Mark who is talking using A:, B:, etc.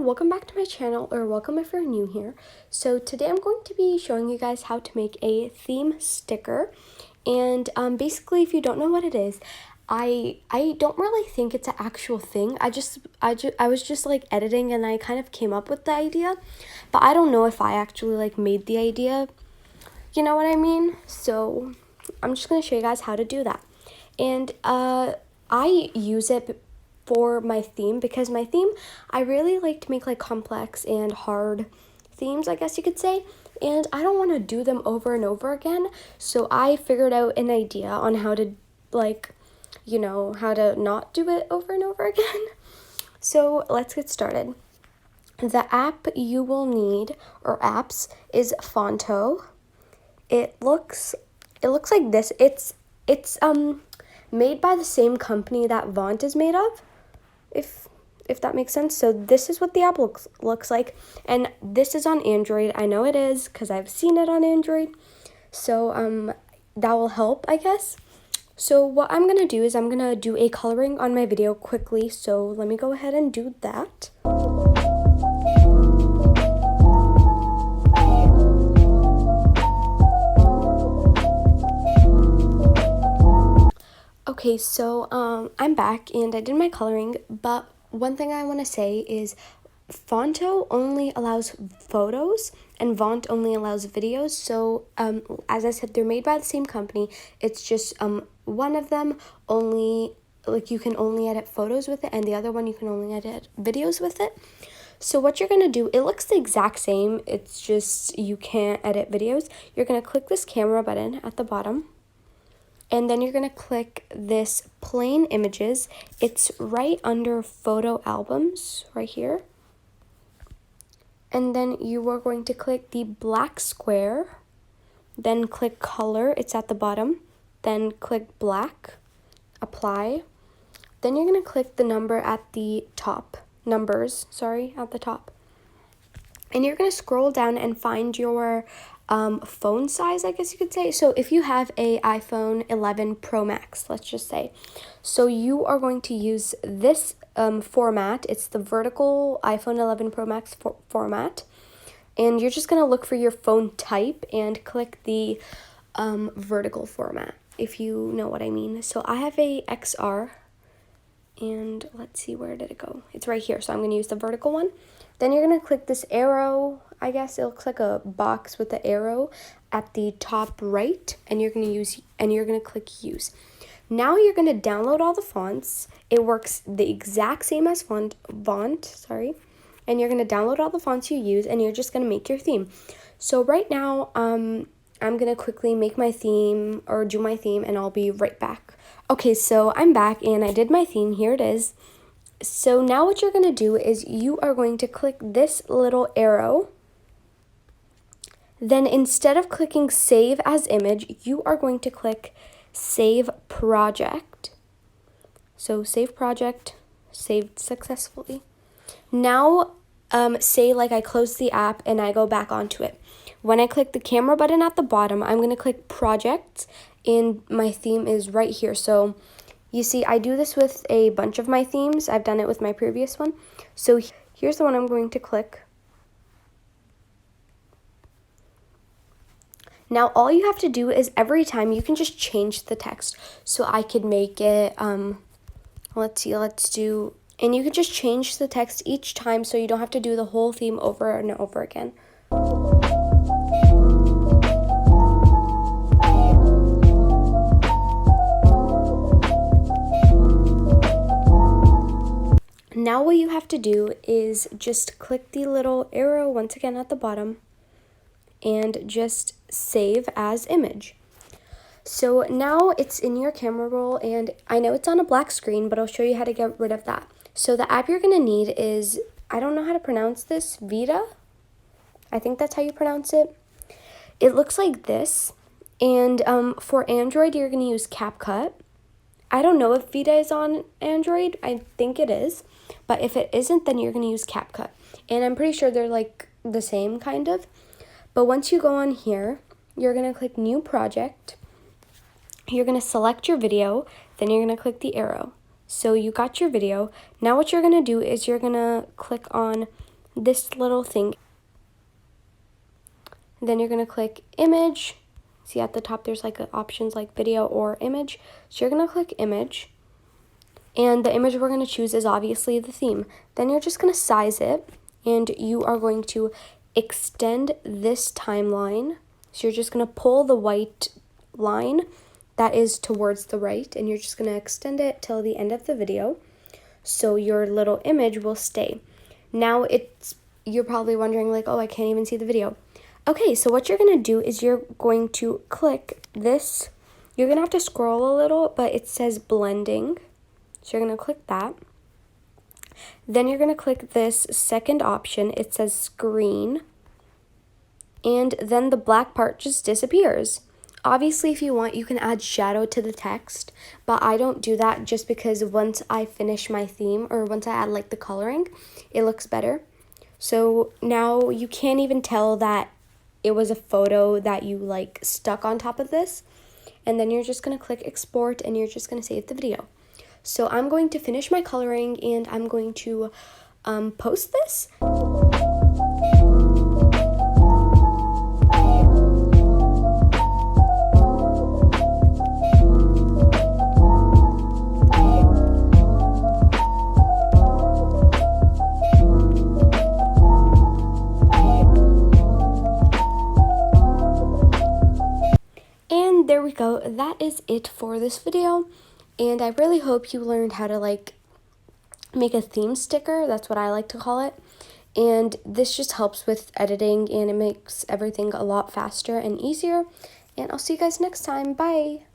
A: welcome back to my channel, or welcome if you're new here. So today I'm going to be showing you guys how to make a theme sticker. And basically, if you don't know what it is, I don't really think it's an actual thing. I was just like editing and I kind of came up with the idea, but I don't know if I actually like made the idea. You know what I mean? So I'm just going to show you guys how to do that. And I use it for my theme because my theme, I really like to make like complex and hard themes, I guess you could say, and I don't want to do them over and over again. So I figured out an idea on how to how to not do it over and over again. So let's get started. The app you will need, or apps, is Fonto. It looks like this. It's made by the same company that Vont is made of, if that makes sense. So this is what the app looks like, and this is on Android. I know it is because I've seen it on Android. So that will help, I guess. So what I'm gonna do is I'm gonna do a coloring on my video quickly. So let me go ahead and do that. Okay, so I'm back and I did my coloring, but one thing I want to say is Fonto only allows photos and Vont only allows videos. So as I said, they're made by the same company. It's just one of them only, like, you can only edit photos with it, and the other one you can only edit videos with it. So what you're going to do, it looks the exact same, it's just you can't edit videos. You're going to click this camera button at the bottom. And then you're going to click this plain images. It's right under photo albums right here. And then you are going to click the black square. Then click color. It's at the bottom. Then click black. Apply. Then you're going to click the number at the top. Numbers, sorry, at the top. And you're going to scroll down and find your phone size, I guess you could say. So if you have a iPhone 11 Pro Max, let's just say, so you are going to use this format. It's the vertical iPhone 11 Pro Max format, and you're just going to look for your phone type and click the vertical format, if you know what I mean. So I have a XR, and let's see, where did it go? It's right here, so I'm going to use the vertical one. Then you're going to click this arrow. I guess it looks like a box with the arrow at the top right, and you're going to click use. Now you're going to download all the fonts. It works the exact same as Vont, sorry. And you're going to download all the fonts you use, and you're just going to make your theme. So right now, I'm going to quickly make my theme, or do my theme, and I'll be right back. Okay, so I'm back, and I did my theme. Here it is. So now what you're going to do is you are going to click this little arrow. Then instead of clicking save as image, you are going to click save project. So save project, saved successfully. Now say like I close the app and I go back onto it. When I click the camera button at the bottom, I'm going to click projects, and my theme is right here. So you see, I do this with a bunch of my themes. I've done it with my previous one. So here's the one I'm going to click. Now all you have to do is every time you can just change the text. So I could make it, let's do, and you could just change the text each time so you don't have to do the whole theme over and over again. Now what you have to do is just click the little arrow once again at the bottom and just save as image. So now it's in your camera roll, and I know it's on a black screen, but I'll show you how to get rid of that. So the app you're going to need is, I don't know how to pronounce this, Vita? I think that's how you pronounce it. It looks like this, and for Android you're going to use CapCut. I don't know if Vita is on Android. I think it is. But if it isn't, then you're going to use CapCut. And I'm pretty sure they're like the same kind of. But once you go on here, you're going to click New Project. You're going to select your video. Then you're going to click the arrow. So you got your video. Now what you're going to do is you're going to click on this little thing. Then you're going to click image. See at the top there's like options like video or image. So you're going to click image. And the image we're going to choose is obviously the theme. Then you're just going to size it. And you are going to extend this timeline. So you're just going to pull the white line that is towards the right. And you're just going to extend it till the end of the video. So your little image will stay. Now you're probably wondering like, oh, I can't even see the video. Okay, so what you're going to do is you're going to click this. You're going to have to scroll a little, but it says blending. So you're going to click that. Then you're going to click this second option. It says screen. And then the black part just disappears. Obviously, if you want, you can add shadow to the text, but I don't do that just because once I finish my theme or once I add like the coloring, it looks better. So now you can't even tell that it was a photo that you like stuck on top of this. And then you're just going to click export and you're just going to save the video. So I'm going to finish my coloring and I'm going to post this. And there we go. That is it for this video. And I really hope you learned how to like make a theme sticker. That's what I like to call it. And this just helps with editing and it makes everything a lot faster and easier. And I'll see you guys next time. Bye.